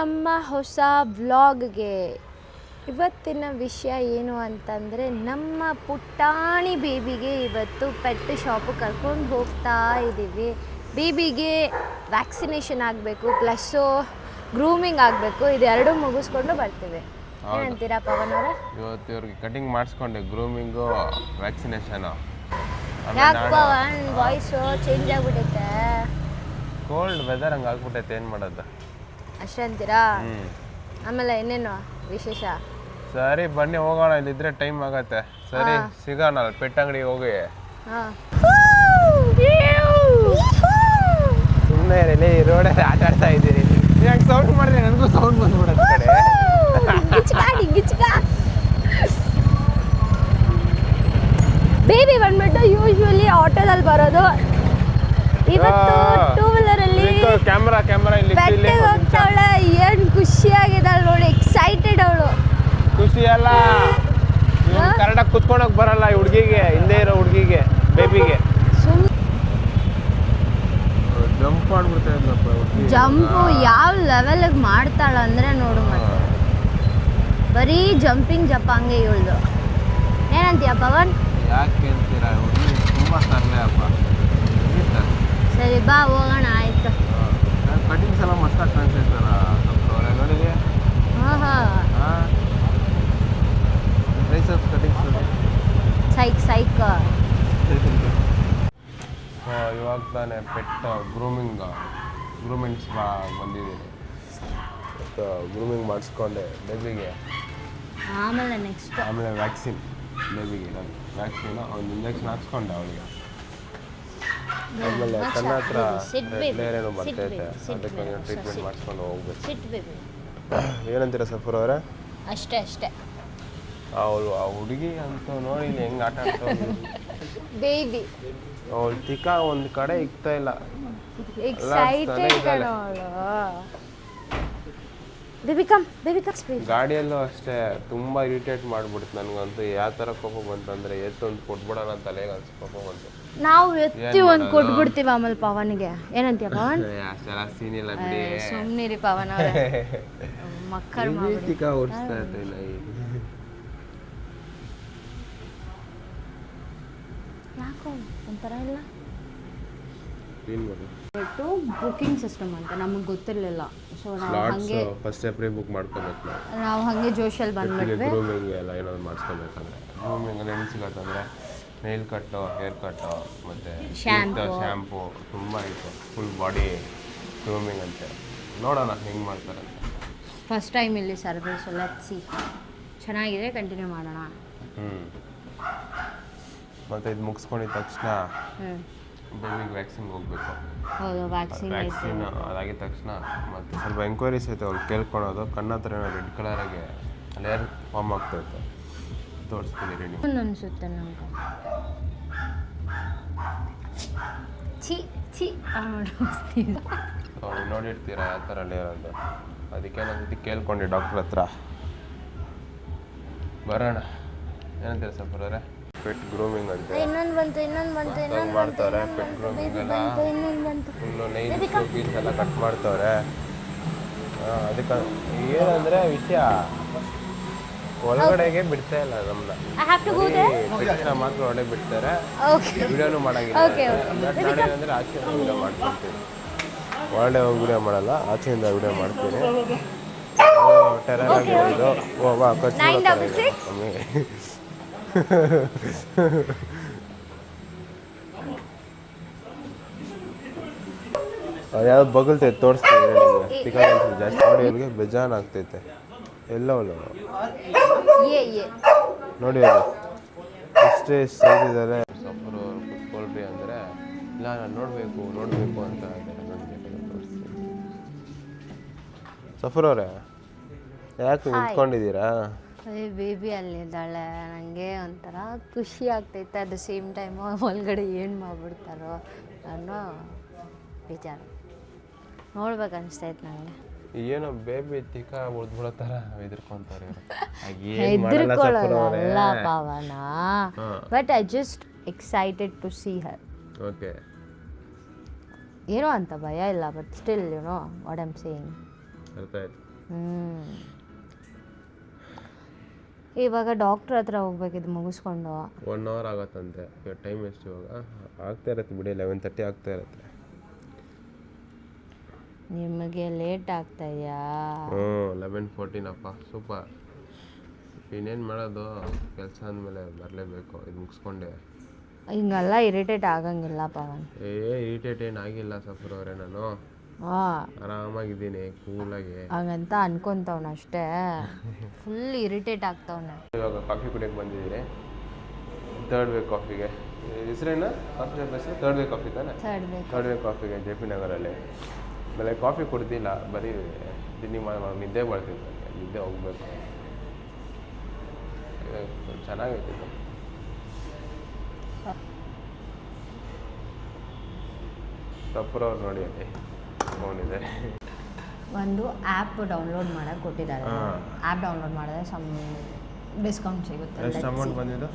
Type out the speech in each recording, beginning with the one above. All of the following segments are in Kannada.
ನಮ್ಮ ಹೊಸ ವ್ಲಾಗ್ಗೆ. ಇವತ್ತಿನ ವಿಷಯ ಏನು ಅಂತಂದರೆ, ನಮ್ಮ ಪುಟ್ಟಾಣಿ ಬೇಬಿಗೆ ಇವತ್ತು ಪೆಟ್ ಶಾಪು ಕರ್ಕೊಂಡು ಹೋಗ್ತಾ ಇದ್ದೀವಿ. ಬೇಬಿಗೆ ವ್ಯಾಕ್ಸಿನೇಷನ್ ಆಗಬೇಕು, ಪ್ಲಸ್ಸು ಗ್ರೂಮಿಂಗ್ ಆಗಬೇಕು. ಇದೆರಡೂ ಮುಗಿಸ್ಕೊಂಡು ಬರ್ತೀವಿ. ಏನಂತೀರಾ ಪವನ್ ಅವರೇ? ಇವತ್ತು ಇವ್ರಿಗೆ ಕಟಿಂಗ್ ಮಾಡಿಸ್ಕೊಂಡೆ, ಗ್ರೂಮಿಂಗು, ವ್ಯಾಕ್ಸಿನೇಷನು. ಯಾಕೆ ಪವನ್ ವಾಯ್ಸು ಚೇಂಜ್ ಆಗಿಬಿಟ್ಟೈತೆ? ಕೋಲ್ಡ್ ವೆದರ್ ಹಂಗೆ ಆಗ್ಬಿಟ್ಟೈತೆ, ಏನು ಮಾಡೋದು ಅಷ್ಟೇ ಅಂತೀರಾ? ಆಮೇಲೆ ಇನ್ನೇನು ವಿಶೇಷ? ಸರಿ ಬನ್ನಿ ಹೋಗೋಣ, ಇಲ್ಲಿದ್ರೆ ಟೈಮ್ ಆಗತ್ತೆ. ಸರಿ ಸಿಗೋಣ ಪೆಟ್ ಅಂಗಡಿಗೆ ಹೋಗಿ. ಸುಮ್ಮನೆ ಇರಲಿ, ರೋಡಲ್ಲಿ ಆಟ ಆಡ್ತಾ ಇದ್ದೀರಿ. ಯಾಕೆ ಸೌಂಡ್ ಮಾಡಿದ್ರೆ ನನಗೂ ಸೌಂಡ್ ಬಂದ್ಬಿಡತ್ತೆ ಕಡೆ. ಬೇಬಿ ಬಂದ್ಬಿಟ್ಟು ಯೂಶ್ವಲಿ ಆಟೋದಲ್ಲಿ ಬರೋದು. ಇವತ್ತು ಟೂ ವೀಲರಲ್ಲಿ ಕ್ಯಾಮ್ರಾ ಇಲ್ಲಿ ಹೋಗ್ತಾವಳೆ. ಏನು ಖುಷಿಯಾಗಿದ್ದಾಳೆ ನೋಡಿ, ಎಕ್ಸೈಟೆಡ್ ಅವಳು. ಖುಷಿ ಅಲ್ಲ, ಕರೆಕ್ಟಾಗಿ ಕುತ್ಕೊಳಕ್ ಬರಲ್ಲ ಈ ಹುಡುಗಿಗೆ, ಹಿಂದೆ ಇರೋ ಹುಡುಗಿಗೆ, ಬೇಬಿಗೆ. ಜಂಪ್ ಮಾಡ್ಬಿಡ್ತಾ ಜಂಪು ಯಾವ ಲೆವೆಲ್ಗೆ ಮಾಡ್ತಾಳ ಅಂದರೆ ನೋಡು, ಮತ್ತೆ ಬರೀ ಜಂಪಿಂಗ್ ಜಪಾಂಗೆ ಇವಳ್ದು. ಏನಂತೀಯ ಪವನ್? ಯಾಕೆ ಹೇಳ್ತೀರಾ, ಹುಡುಗಿ ತುಂಬ ತರಲೆ ಅಪ್ಪ. ಸರಿ ಬಾ ಹೋಗೋಣ. ಆಯ್ತು, ಕಟಿಂಗ್ಸ್ ಎಲ್ಲ ಮಸ್ತಾಗಿ ಕಾಣಿಸ್ತೈತಲ್ಲ ನೋಡಿದೆ. ಸೈಕ್ ಇವಾಗ ತಾನೇ ಪೆಟ್ ಗ್ರೂಮಿಂಗ್ಸ್ ಬಂದಿದ್ದೀನಿ. ಗ್ರೂಮಿಂಗ್ ಮಾಡಿಸ್ಕೊಂಡೆ ಬೇಬಿಗೆ. ಆಮೇಲೆ ವ್ಯಾಕ್ಸಿನ್ ಬೇಬಿಗೆ ವ್ಯಾಕ್ಸಿನ್ ಒಂದು ಇಂಜೆಕ್ಷನ್ ಹಾಕ್ಸ್ಕೊಂಡೆ ಅವಳಿಗೆ. ಆಮೇಲೆ ಕಣ್ಣ ಹತ್ರ ಬೇರೇನೋ ಬರ್ತೈತೆ, ಅದಕ್ಕೆ ಟ್ರೀಟ್ಮೆಂಟ್ ಮಾಡಿಸ್ಕೊಂಡು ಹೋಗ್ಬೇಕು. ಏನಂತೀರ ಸಫರ್ ಅವರೇ? ಅಷ್ಟೇ ಅವಳು ಆ ಹುಡುಗಿ ಅಂತ ನೋಡಿ ಹೆಂಗೆ ಆಟ ಆಡ್ತಾವೆ. ಬೇಬಿ ಅವಳು ತಿಕ್ಕ ಒಂದು ಕಡೆ ಇಕ್ತಾ ಇಲ್ಲ. ಗಾಡಿಯಲ್ಲೂ ಅಷ್ಟೇ ತುಂಬ ಇರಿಟೇಟ್ ಮಾಡ್ಬಿಡುತ್ತೆ ನನಗಂತೂ. ಯಾವ ಥರ ಕೋಪ ಬಂತಂದ್ರೆ ಎತ್ತೊಂದು ಕೊಟ್ಬಿಡೋಣ ತಲೆಗೆ ಅನ್ಸ್ ಕೋಪ ಬಂತು. ನಾವು ಎತ್ತಿ ಒಂದು ಕೊಟ್ಬಿಡ್ತೀವಿ ಆಮೇಲೆ ಪವನ್ಗೆ. ಏನಂತೀಯ ಪವನ್? ಅಷ್ಟೆಲ್ಲ ಸೀನ್ ಇಲ್ಲ ಬಿಡಿ, ಸುಮ್ಮನಿರಿ ಪವನ್ ಅವರೇ. ಮಕ್ಕಳು ತಿಕ್ಕ ಓಡಿಸ್ತಾ ಇರ್ತಿಲ್ಲ. ಯಾಕೋ ಒಂಥರ ಇಲ್ಲ. ಬುಕಿಂಗ್ ಸಿಸ್ಟಮ್ ಅಂತ ನಮಗೆ ಗೊತ್ತಿರಲಿಲ್ಲ. ಸೊ ನಾವು ಹಾಗೆ ಫಸ್ಟ್ ಪ್ರೀ ಬುಕ್ ಮಾಡ್ಕೋಬೇಕು. ನಾವು ಹಾಗೆ ಜೋಶಲ್ಲಿ ಬಂದ್ಬಿಟ್ವಿ. ಗ್ರೂಮಿಂಗ್ ಎಲ್ಲ ಏನಾದ್ರು ಮಾಡಿಸ್ಕೋಬೇಕಂದ್ರೆ ಗ್ರೂಮಿಂಗ್ ಏನು ಸಿಗತ್ತಂದರೆ ನೈಲ್ ಕಟ್ಟು, ಹೇರ್ ಕಟ್ಟು, ಮತ್ತು ಶ್ಯಾಂಪು ತುಂಬ ಐತೆ. ಫುಲ್ ಬಾಡಿ ಗ್ರೂಮಿಂಗ್ ಅಂತೆ. ನೋಡೋಣ ಹೆಂಗೆ ಮಾಡ್ತಾರೆ ಅಂತ. ಫಸ್ಟ್ ಟೈಮ್ ಇಲ್ಲಿ ಸರ್ವಿಸ್ ಲೆಟ್ಸಿ ಚೆನ್ನಾಗಿದೆ, ಕಂಟಿನ್ಯೂ ಮಾಡೋಣ. ಮತ್ತು ಇದು ಮುಗಿಸ್ಕೊಂಡಿದ ತಕ್ಷಣ ಬೇಬಿಗೆ ವ್ಯಾಕ್ಸಿನ್ಗೆ ಹೋಗ್ಬೇಕು. ಹೌದು, ವ್ಯಾಕ್ಸಿನ್ ಅದಾಗಿದ ತಕ್ಷಣ ಮತ್ತು ಸ್ವಲ್ಪ ಎಂಕ್ವೈರೀಸ್ ಐತೆ ಅವ್ರು ಕೇಳ್ಕೊಳೋದು. ಕಣ್ಣ ಹತ್ರ ರೆಡ್ ಕಲರಾಗೆ ಲೇಯರ್ ಫಾರ್ಮ್ ಆಗ್ತಾಯಿತ್ತು, ತೋರಿಸ್ತೀನಿ ರೆಡಿ ಅನಿಸುತ್ತೆ ನಮ್ಗೆ. ನೋಡಿರ್ತೀರಾ ಯಾವ ಥರ ಲೇಯರ್ ಅಂತ. ಅದಕ್ಕೆ ಒಂದ್ಸತಿ ಕೇಳ್ಕೊಂಡು ಡಾಕ್ಟ್ರ್ ಹತ್ರ ಬರೋಣ. ಏನಂತೀರ ಸಫರವ್ರೆ? ಪೆಟ್ ಗ್ರೂಮಿಂಗ್ ಅಂತ ಮಾಡ್ತಾರೆ. ಪೆಟ್ ಗ್ರೂಮಿಂಗ್ ಎಲ್ಲ ಫುಲ್ಲು ನೈಲ್ ಪೀಸ್ ಎಲ್ಲ ಕಟ್ ಮಾಡ್ತವ್ರೆ. ಅದಕ್ಕೆ ಏನಂದರೆ ವಿಷಯ ಒಳಗಡೆಗೆ ಬಿಡ್ತಾ ಇಲ್ಲ ನಮ್ಮನ್ನ. ಪೆಟ್ನ ಮಾತ್ರ ಒಳಗೆ ಬಿಡ್ತಾರೆ, ವಿಡಿಯೋನು ಮಾಡೋಂಗಿಲ್ಲ. ನಾನೇನಂದರೆ ಆಚೆಯಿಂದ ವಿಡಿಯೋ ಮಾಡ್ಕೊಳ್ತೀನಿ, ಒಳಗಡೆ ಹೋಗಿ ವಿಡಿಯೋ ಮಾಡಲ್ಲ, ಆಚೆಯಿಂದ ವಿಡಿಯೋ ಮಾಡ್ತೀನಿ. ಟೆರರ್ ಆಗಿರೋದು ಕಮ್ಮಿ. ಯಾವ್ದು ಬಗಲ್ತೈತೆ ತೋರಿಸ್ತೀನಿ ನಿಮಗೆ. ಜಾಸ್ತಿ ನೋಡಿ ಅವ್ರಿಗೆ ಬೇಜಾನ್ ಆಗ್ತೈತೆ. ಎಲ್ಲವಲ್ಲ ನೋಡಿ ಅದು ಎಷ್ಟೇ ಸೈಜ್ ಇದ್ದಾರೆ. ಸಫರ್ ಅವರು ಕುತ್ಕೊಳ್ರಿ ಅಂದರೆ ಇಲ್ಲ ನಾನು ನೋಡಬೇಕು ಅಂತ ನನಗೆ ತೋರಿಸ್ತೀನಿ. ಸಫರ್ ಅವರೇ ಯಾಕೆ ನಿಂತ್ಕೊಂಡಿದ್ದೀರಾ? ಬೇಬಿ ಅಲ್ಲಿದ್ದಾಳೆ, ನನಗೆ ಒಂಥರ ಖುಷಿ ಆಗ್ತೈತೆ. ಅಟ್ ದ ಸೇಮ್ ಟೈಮು ಒಳಗಡೆ ಏನು ಮಾಡ್ಬಿಡ್ತಾರೋ ಅನ್ನೋ ಬೇಜಾರು. ನೋಡ್ಬೇಕು ಅನಿಸ್ತೈತೆ ನನಗೆ. ಏನೋ ಬೇಬಿ ತಿಕ್ಕ ಉಳಿದ್ಬಿಡೋ ಥರ ಹೆದರ್ಕೊಂತಾರೆ. ಹೆದರ್ಕೊಳ್ಳಲ್ಲ ಪವನ, but I just excited to see her. Okay, ಏನೋ ಅಂತ ಭಯ ಇಲ್ಲ, but still you know what I am saying. ಅರ್ಥ ಆಯ್ತು. ಇವಾಗ ಡಾಕ್ಟ್ರ್ ಹತ್ರ ಹೋಗ್ಬೇಕಿದ್ದು ಮುಗಿಸ್ಕೊಂಡು 1 hour ಆಗತ್ತಂತೆ. ಟೈಮ್ ಎಷ್ಟು ಇವಾಗ? ಆಗ್ತಾ ಇರತ್ತೆ ಬಿಡಿ, 11:30 ಆಗ್ತಾ ಇರತ್ತೆ. ನಿಮಗೆ ಲೇಟ್ ಆಗ್ತಾಯಾ? 11:14 ಅಪ್ಪ, ಸೂಪರ್. ಇನ್ನೇನು ಮಾಡೋದು, ಕೆಲಸ ಅಂದಮೇಲೆ ಬರಲೇಬೇಕು. ಇದು ಮುಗಿಸ್ಕೊಂಡೆ ಹಿಂಗೆಲ್ಲ ಇರಿಟೇಟ್ ಆಗಂಗಿಲ್ಲ ಪವನ್. ಇರಿಟೇಟ್ ಏನು ಆಗಿಲ್ಲ ಸಫರ್ ಅವರೇ, ನಾನು ಆರಾಮಾಗಿದ್ದೀನಿ, ಕೂಲಾಗಿ. ಹಂಗಂತ ಅನ್ಕೊಂತವ್ನ ಅಷ್ಟೇ, ಫುಲ್ ಇರಿಟೇಟ್ ಆಗ್ತವ್ನೆ. ಇವಾಗ ಕಾಫಿ ಕುಡಿಯೋಕೆ ಬಂದಿದ್ದೀನಿ, ಥರ್ಡ್ ವೇ ಕಾಫಿಗೆ. ಹೆಸರೇನು ಕಾಫಿ ಶಾಪ್ ಹೆಸರು? ಥರ್ಡ್ ವೇ ಕಾಫಿ ತಾನೆ? ಥರ್ಡ್ ವೇ ಕಾಫಿಗೆ ಜೆ ಪಿ ನಗರಲ್ಲಿ. ಆಮೇಲೆ ಕಾಫಿ ಕುಡ್ದಿಲ್ಲ, ಬರೀ ನಿದ್ದೆ ಮಾಡ್ತಿದ್ದೆ, ನಿದ್ದೆ ಹೋಗ್ಬೇಕು. ಚೆನ್ನಾಗೈತೆ ಇದು. ಸಫ್ರವ್ರು ನೋಡಿ ಅಲ್ಲಿ ಫೋನ್ ಇದೆ. ಒಂದು ಆ್ಯಪ್ ಡೌನ್ಲೋಡ್ ಮಾಡಕ್ಕೆ ಕೊಟ್ಟಿದ್ದಾರೆ. ಆ್ಯಪ್ ಡೌನ್ಲೋಡ್ ಮಾಡಿದ್ರೆ ಸಮ್ ಡಿಸ್ಕೌಂಟ್ ಸಿಗುತ್ತೆ. ಎಷ್ಟು ಅಮೌಂಟ್ ಬಂದಿದ್ದು?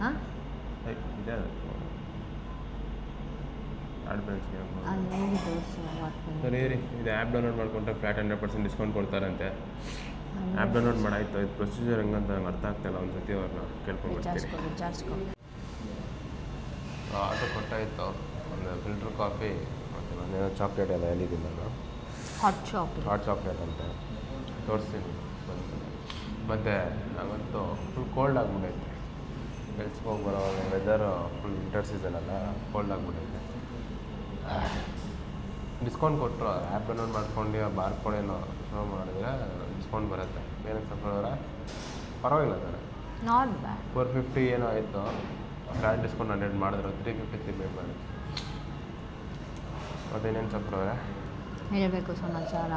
ಹಾಂ, ಇದೆ ಸರಿ ರೀ. ಇದು ಆ್ಯಪ್ ಡೌನ್ಲೋಡ್ ಮಾಡ್ಕೊಂಡ್ರೆ ಫ್ಲಾಟ್ 100% ಡಿಸ್ಕೌಂಟ್ ಕೊಡ್ತಾರಂತೆ. ಆ್ಯಪ್ ಡೌನ್ಲೋಡ್ ಮಾಡಾಯ್ತು. ಇದು ಪ್ರೊಸೀಜರ್ ಹೆಂಗಂತ ನಂಗೆ ಅರ್ಥ ಆಗ್ತಾಯಿಲ್ಲ. ಒಂದು ಸತಿ ಅವ್ರನ್ನ ಕೇಳ್ಕೊಂಡು ಬರ್ತೀನಿ. ಅದು ಕೊಟ್ಟಾಯಿತು, ಒಂದು ಫಿಲ್ಟರ್ ಕಾಫಿ ಮತ್ತು ಒಂದೇನೋ ಚಾಕ್ಲೇಟ್ ಎಲ್ಲ ಹೇಳಿದ್ದೀನಿ ನಾನು. ಹಾಟ್ ಚಾಕ್ಲೇಟ್ ಅಂತ ತೋರಿಸ್ತೀನಿ ಬಂದು. ಮತ್ತು ನಾವಂತೂ ಫುಲ್ ಕೋಲ್ಡ್ ಆಗಿಬಿಟ್ಟೈತೆ. ಕೆಲ್ಸಕ್ಕೆ ಹೋಗಿ ಬರೋ ವೆದರು ಫುಲ್ ವಿಂಟರ್ ಸೀಸನ್ ಅಲ್ಲ, ಕೋಲ್ಡ್ ಆಗಿಬಿಟ್ಟೈತೆ. ಡಿಸ್ಕೌಂಟ್ ಕೊಟ್ಟರು, ಆ್ಯಪ್ ಡೌನ್ಲೋಡ್ ಮಾಡ್ಕೊಂಡು ಬಾರ್ಕೋಡೇನೋ ಶೋ ಮಾಡಿದ್ರೆ ಡಿಸ್ಕೌಂಟ್ ಬರುತ್ತೆ. ಏನಕ್ಕೆ ಸಫ್ರವರ ಪರವಾಗಿಲ್ಲ ಸರ್, ನಾಟ್ ಬ್ಯಾಡ್. 450 ಏನೋ ಆಯಿತು. ಫ್ಲಾಟ್ ಡಿಸ್ಕೌಂಟ್ 100 ಮಾಡಿದ್ರು, 350 ಪೇ ಮಾಡಿ. ಮತ್ತೇನೇನು ಸಫ್ರವರ ಹೇಳಬೇಕು ಸಮಾಚಾರ?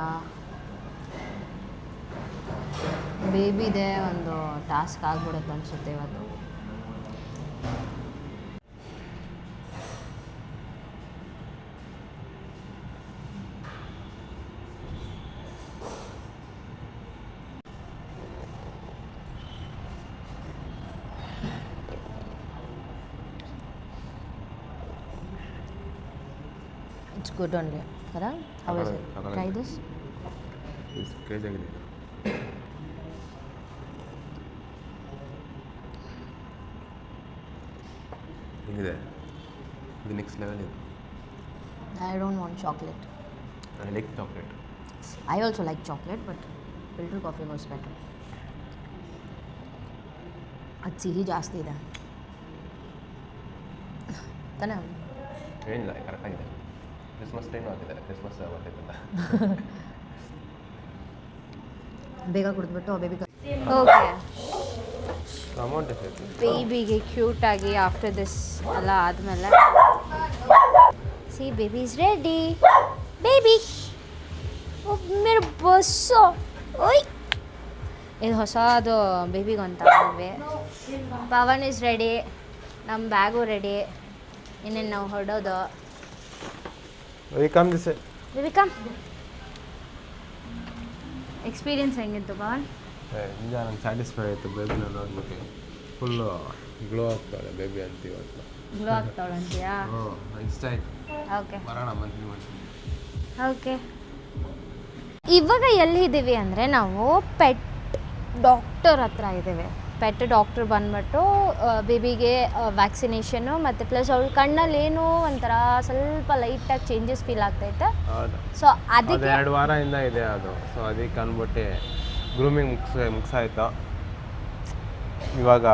ಬೇಬಿದೆ ಒಂದು ಟಾಸ್ಕ್ ಆಗ್ಬಿಡುತ್ತೆ ಅನಿಸುತ್ತೆ ಇವತ್ತು. It's good only. Correct? How is it? Try this. It's crazy ಆಗಿದೆ. ಹೆಂಗಿದೆ ಇದು? ನೆಕ್ಸ್ಟ್ ಲೆವೆಲ್ ಇದು. I don't want chocolate. I like chocolate. I also like chocolate, but filter coffee was better. ಅದು ಸಿಹಿ ಜಾಸ್ತಿ ಇದೆ ತಾನೇ? ಏನಿಲ್ಲ, ಕರೆಕ್ಟಾಗಿದೆ. ಕ್ರಿಸ್ಮಸ್ ಟೈಮ್ ಆಗ್ತಿದ್ದಾರೆ, ಕ್ರಿಸ್ಮಸ್ ಬರ್ತಿದ್ದಲ್ಲ. ಬೇಗ ಕುಡಿದ್ಬಿಟ್ಟು ಬೇಬಿ. ಓಕೆ, ಅಮೌಂಟ್ ಎಷ್ಟು? ಬೇಬಿಗೆ ಕ್ಯೂಟಾಗಿ ಆಫ್ಟರ್ ದಿಸ್ ಎಲ್ಲ ಆದಮೇಲೆ see baby is ready. Baby ಮೇರೆ ಬಸ್ಸು. ಓಯ್, ಇದು ಹೊಸದು ಬೇಬಿಗೆ ಅಂತ ಮದುವೆ. ಪವನ್ ಇಸ್ ರೆಡಿ, ನಮ್ಮ ಬ್ಯಾಗು ರೆಡಿ. ಇನ್ನೇನು ನಾವು ಹೊರಡೋದು. Welcome this baby come. Experience ಹೆಂಗಿತ್ತು ಪವನ್? ನಿಜ ನಂಗೆ ಸ್ಯಾಟಿಸ್ಫೈ ಆಯಿತು. ಬೇಬಿನ ನೋಡ್ಬಿಟ್ಟು ಫುಲ್ಲು ಗ್ಲೋ ಆಗ್ತಾಳೆ ಬೇಬಿ ಅಂತ ಇವತ್ತು. ಗ್ಲೋ ಆಗ್ತಾಳಂತೀಯಾ? ಇಷ್ಟ ಆಯ್ತು. ಓಕೆ, ಬರೋಣ ಮಂತ್ಲಿ. ಓಕೆ. ಇವಾಗ ಎಲ್ಲಿದ್ದೀವಿ ಅಂದರೆ ನಾವು ಪೆಟ್ ಡಾಕ್ಟರ್ ಹತ್ರ ಇದ್ದೀವಿ. ಪೆಟ್ ಡಾಕ್ಟ್ರ್ ಬಂದ್ಬಿಟ್ಟು ಬೇಬಿಗೆ ವ್ಯಾಕ್ಸಿನೇಷನ್ನು ಮತ್ತು ಪ್ಲಸ್ ಅವಳ ಕಣ್ಣಲ್ಲಿ ಏನೋ ಒಂಥರ ಸ್ವಲ್ಪ ಲೈಟಾಗಿ ಚೇಂಜಸ್ ಫೀಲ್ ಆಗ್ತೈತೆ. ಹೌದು. ಸೊ ಅದಕ್ಕೆ 2 ವಾರದಿಂದ ಇದೆ ಅದು. ಸೊ ಅದಕ್ಕೆ ಅಂದ್ಬಿಟ್ಟು ಗ್ರೂಮಿಂಗ್ ಮುಗಿಸಾಯ್ತು. ಇವಾಗ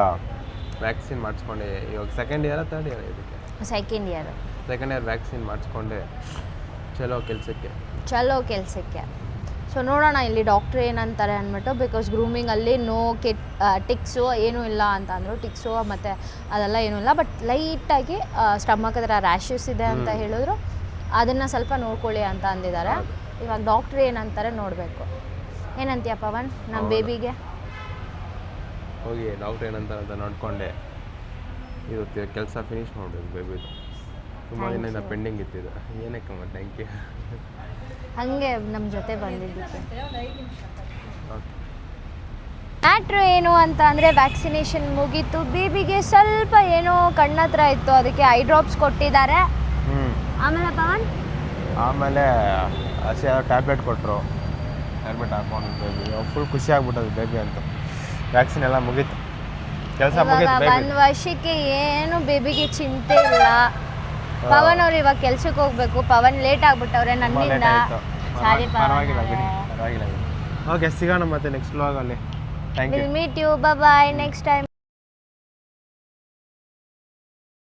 ವ್ಯಾಕ್ಸಿನ್ ಮಾಡಿಸ್ಕೊಂಡೆ. ಇವಾಗ ಸೆಕೆಂಡ್ ಇಯರಾ ಥರ್ಡ್ ಇಯರ್ ಇದಕ್ಕೆ? ಸೆಕೆಂಡ್ ಇಯರ್ ವ್ಯಾಕ್ಸಿನ್ ಮಾಡಿಸ್ಕೊಂಡೆ ಚಲೋ ಕೆಲಸಕ್ಕೆ. ಸೊ ನೋಡೋಣ ಇಲ್ಲಿ ಡಾಕ್ಟ್ರ್ ಏನಂತಾರೆ ಅಂದ್ಬಿಟ್ಟು. ಬಿಕಾಸ್ ಗ್ರೂಮಿಂಗಲ್ಲಿ ನೋ ಟಿಕ್ಸು ಏನೂ ಇಲ್ಲ ಅಂತ ಅಂದರು. ಟಿಕ್ಸು ಮತ್ತು ಅದೆಲ್ಲ ಏನೂ ಇಲ್ಲ, ಬಟ್ ಲೈಟಾಗಿ ಸ್ಟಮಕ್ ಹತ್ರ ರ್ಯಾಷಸ್ ಇದೆ ಅಂತ ಹೇಳಿದ್ರು. ಅದನ್ನು ಸ್ವಲ್ಪ ನೋಡ್ಕೊಳ್ಳಿ ಅಂತ ಅಂದಿದ್ದಾರೆ. ಇವಾಗ ಡಾಕ್ಟ್ರ್ ಏನಂತಾರೆ ನೋಡಬೇಕು. ಏನಂತೀಯ ಪವನ್ ನಮ್ಮ ಬೇಬಿಗೆ? ಹೋಗಿ ಡಾಕ್ಟ್ರ್ ಏನಂತಾರೆ ಅಂತ ನೋಡಿಕೊಂಡೆ ಇವತ್ತು ಕೆಲಸ ಫಿನಿಷ್ ಮಾಡಬೇಕು ಬೇಬಿದು. ತುಂಬ ದಿನದಿಂದ ಪೆಂಡಿಂಗ್ ಇತ್ತಿದ್ದು. ಏನಕ್ಕಮ್ಮ, ಥ್ಯಾಂಕ್ ಯು. ಹಾಗೆ ನಮ್ಮ ಜೊತೆ ಬಂದಿದ್ದಕ್ಕೆ. ಮ್ಯಾಟ್ರು ಏನು ಅಂತ ಅಂದರೆ ವ್ಯಾಕ್ಸಿನೇಷನ್ ಮುಗೀತು. ಬೇಬಿಗೆ ಸ್ವಲ್ಪ ಏನೋ ಕಣ್ಣತ್ರ ಇತ್ತು, ಅದಕ್ಕೆ ಐ ಡ್ರಾಪ್ಸ್ ಕೊಟ್ಟಿದ್ದಾರೆ. ಆಮೇಲೆ ಪವನ್ ಆಮೇಲೆ ಹಸಿ ಟ್ಯಾಬ್ಲೆಟ್ ಕೊಟ್ಟರು. ಹೆಲ್ಮೆಟ್ ಹಾಕೊಂಡು ಬೇಬಿ ಫುಲ್ ಖುಷಿ ಆಗ್ಬಿಟ್ಟದು ಬೇಬಿ ಅಂತ. ವ್ಯಾಕ್ಸಿನ್ ಎಲ್ಲ ಮುಗೀತು, ಕೆಲಸ ಇವಾಗ ಮುಗೀತು ಬೇಬಿ. 1 ವರ್ಷಕ್ಕೆ ಏನು ಬೇಬಿಗೆ ಚಿಂತೆ ಇಲ್ಲ. ಪವನ್ ಅವ್ರು ಇವಾಗ ಕೆಲ್ಸಕ್ಕೆ ಹೋಗ್ಬೇಕು. ಪವನ್ ಲೇಟ್ ಆಗ್ಬಿಟ್ಟವ್ರೆ ನನ್ನಿಂದ. ಸಾರಿ ಪರವಾಗಿಲ್ಲ ಬಿಡಿ, ಪರವಾಗಿಲ್ಲ. ಓಕೆ, ಸಿಗೋಣ ಮತ್ತೆ ನೆಕ್ಸ್ಟ್ ವ್ಲಾಗಲ್ಲಿ. Thank you. Will meet you. Bye next time.